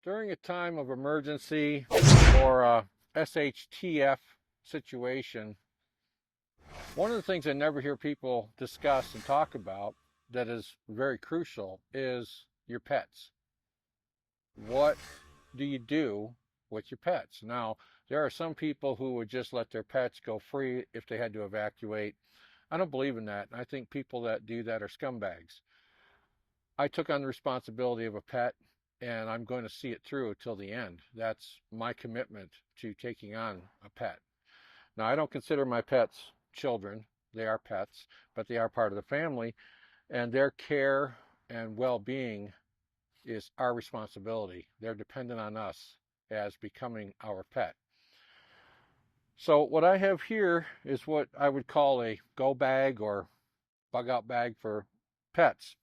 During a time of emergency or a SHTF situation, one of the things I never hear people discuss and talk about that is very crucial is your pets. What do you do with your pets? Now, there are some people who would just let their pets go free if they had to evacuate. I don't believe in that. I think people that do that are scumbags. I took on the responsibility of a pet, and I'm going to see it through till the end. That's my commitment to taking on a pet. Now, I don't consider my pets children. They are pets, but they are part of the family, and their care and well-being is our responsibility. They're dependent on us as becoming our pet. So what I have here is what I would call a go bag or bug out bag for pets.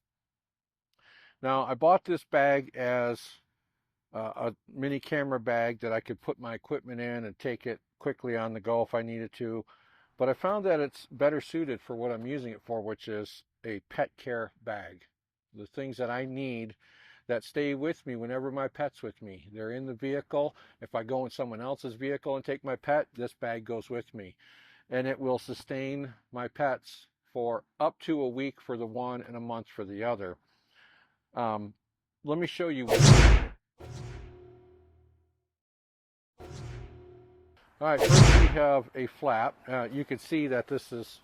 Now, I bought this bag as a mini camera bag that I could put my equipment in and take it quickly on the go if I needed to. But I found that it's better suited for what I'm using it for, which is a pet care bag. The things that I need that stay with me whenever my pet's with me. They're in the vehicle. If I go in someone else's vehicle and take my pet, this bag goes with me. And it will sustain my pets for up to a week for the one and a month for the other. Let me show you what. All right, first we have a flap. You can see that this is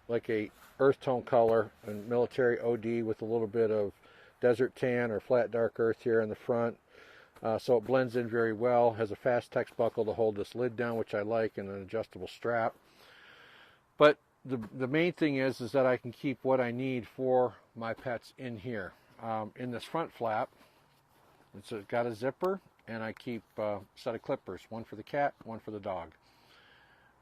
like a earth tone color and military OD with a little bit of desert tan or flat dark earth here in the front. So it blends in very well. Has a fast text buckle to hold this lid down, which I like, and an adjustable strap. But the main thing is that I can keep what I need for my pets in here. In this front flap, it's got a zipper, and I keep a set of clippers, one for the cat, one for the dog.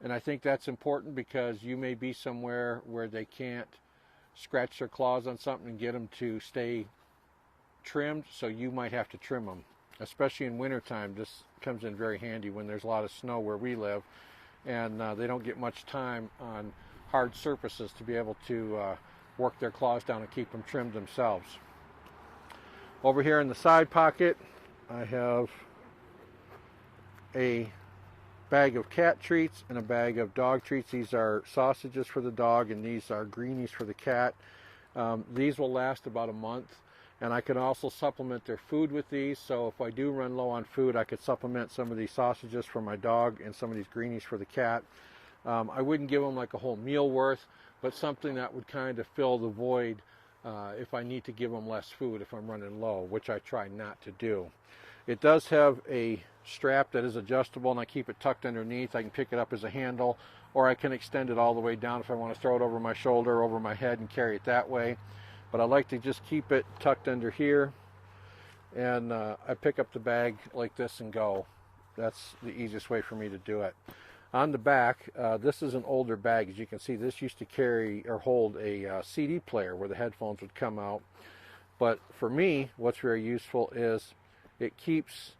And I think that's important because you may be somewhere where they can't scratch their claws on something and get them to stay trimmed, so you might have to trim them. Especially in wintertime, this comes in very handy when there's a lot of snow where we live, and they don't get much time on hard surfaces to be able to work their claws down and keep them trimmed themselves. Over here in the side pocket, I have a bag of cat treats and a bag of dog treats. These are sausages for the dog, and these are greenies for the cat. These will last about a month, and I can also supplement their food with these. So if I do run low on food, I could supplement some of these sausages for my dog and some of these greenies for the cat. I wouldn't give them like a whole meal worth, but something that would kind of fill the void if I need to give them less food if I'm running low, which I try not to do. It does have a strap that is adjustable, and I keep it tucked underneath. I can pick it up as a handle, or I can extend it all the way down if I want to throw it over my shoulder, over my head, and carry it that way. But I like to just keep it tucked under here, and I pick up the bag like this and go. That's the easiest way for me to do it. On the back, this is an older bag. As you can see, this used to carry or hold a CD player where the headphones would come out. But for me, what's very useful is it keeps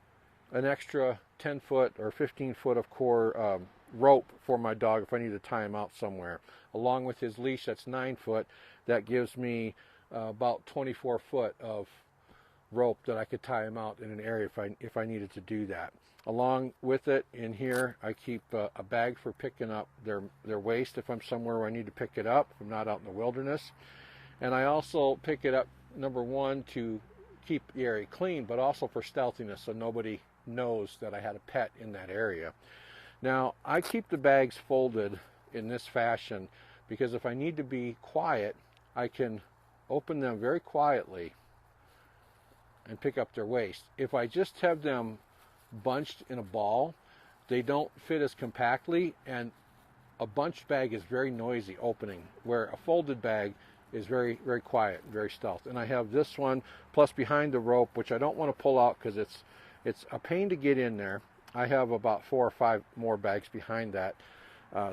an extra 10 foot or 15 foot of core rope for my dog if I need to tie him out somewhere. Along with his leash, that's 9 foot. That gives me about 24 foot of rope that I could tie him out in an area if I needed to do that. Along with it, in here, I keep a bag for picking up their waste if I'm somewhere where I need to pick it up, if I'm not out in the wilderness. And I also pick it up, number one, to keep the area clean, but also for stealthiness, so nobody knows that I had a pet in that area. Now, I keep the bags folded in this fashion because if I need to be quiet, I can open them very quietly and pick up their waste. If I just have them bunched in a ball, they don't fit as compactly, and a bunched bag is very noisy opening, where a folded bag is very, very quiet, very stealth. And I have this one, plus behind the rope, which I don't want to pull out because it's a pain to get in there. I have about 4 or 5 more bags behind that.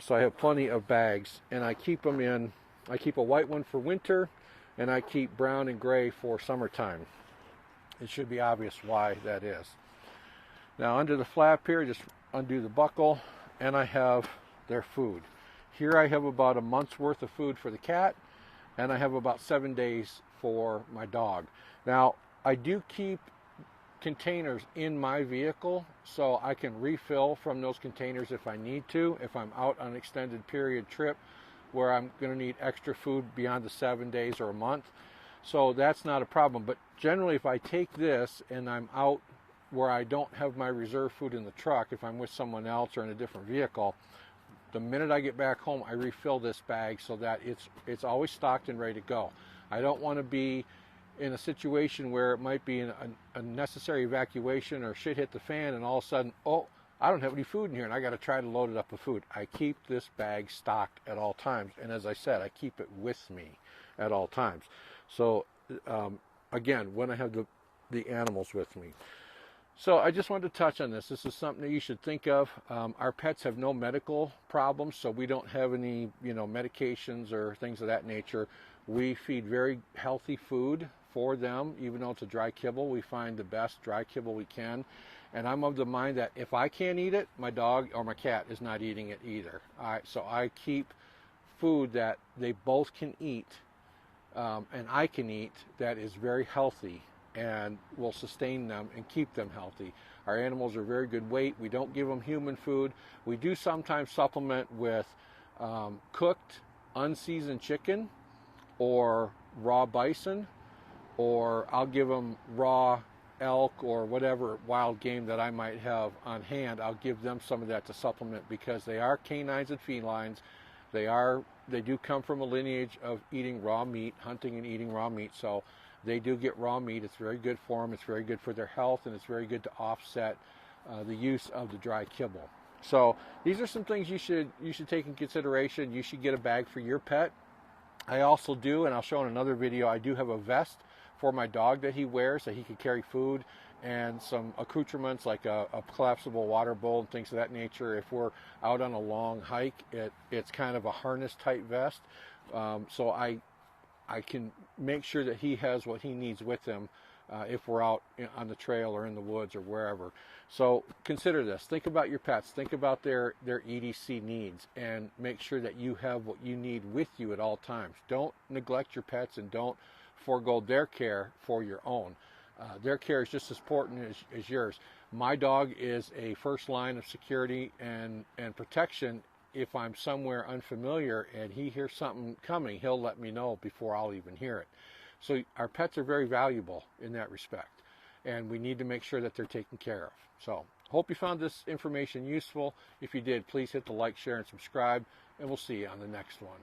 So I have plenty of bags, and I keep them in. I keep a white one for winter, and I keep brown and gray for summertime. It should be obvious why that is. Now under the flap here, just undo the buckle, and I have their food. Here I have about a month's worth of food for the cat, and I have about 7 days for my dog. Now, I do keep containers in my vehicle, so I can refill from those containers if I need to, if I'm out on an extended period trip where I'm going to need extra food beyond the 7 days or a month. So that's not a problem. But generally, if I take this and I'm out where I don't have my reserve food in the truck, if I'm with someone else or in a different vehicle, the minute I get back home, I refill this bag so that it's always stocked and ready to go. I don't want to be in a situation where it might be a necessary evacuation or shit hit the fan and all of a sudden, oh, I don't have any food in here and I got to try to load it up with food. I keep this bag stocked at all times. And as I said, I keep it with me at all times. So again, when I have the animals with me. So I just wanted to touch on this. This is something that you should think of. Our pets have no medical problems, so we don't have any, medications or things of that nature. We feed very healthy food for them, even though it's a dry kibble. We find the best dry kibble we can. And I'm of the mind that if I can't eat it, my dog or my cat is not eating it either. All right, so I keep food that they both can eat and I can eat that is very healthy and will sustain them and keep them healthy. Our animals are very good weight. We don't give them human food. We do sometimes supplement with cooked, unseasoned chicken or raw bison, or I'll give them raw elk or whatever wild game that I might have on hand. I'll give them some of that to supplement because they are canines and felines. They do come from a lineage of eating raw meat, hunting and eating raw meat. So they do get raw meat. It's very good for them. It's very good for their health, and it's very good to offset the use of the dry kibble. So these are some things you should take in consideration. You should get a bag for your pet. I also do, and I'll show in another video, I do have a vest for my dog that he wears so he can carry food and some accoutrements like a collapsible water bowl and things of that nature. If we're out on a long hike, it's kind of a harness type vest. So I can make sure that he has what he needs with him if we're out on the trail or in the woods or wherever. So consider this. Think about your pets. Think about their E.D.C needs and make sure that you have what you need with you at all times. Don't neglect your pets and don't forego their care for your own. Their care is just as important as yours. My dog is a first line of security and protection. If I'm somewhere unfamiliar and he hears something coming, he'll let me know before I'll even hear it. So our pets are very valuable in that respect, and we need to make sure that they're taken care of. So hope you found this information useful. If you did, please hit the like, share, and subscribe, and we'll see you on the next one.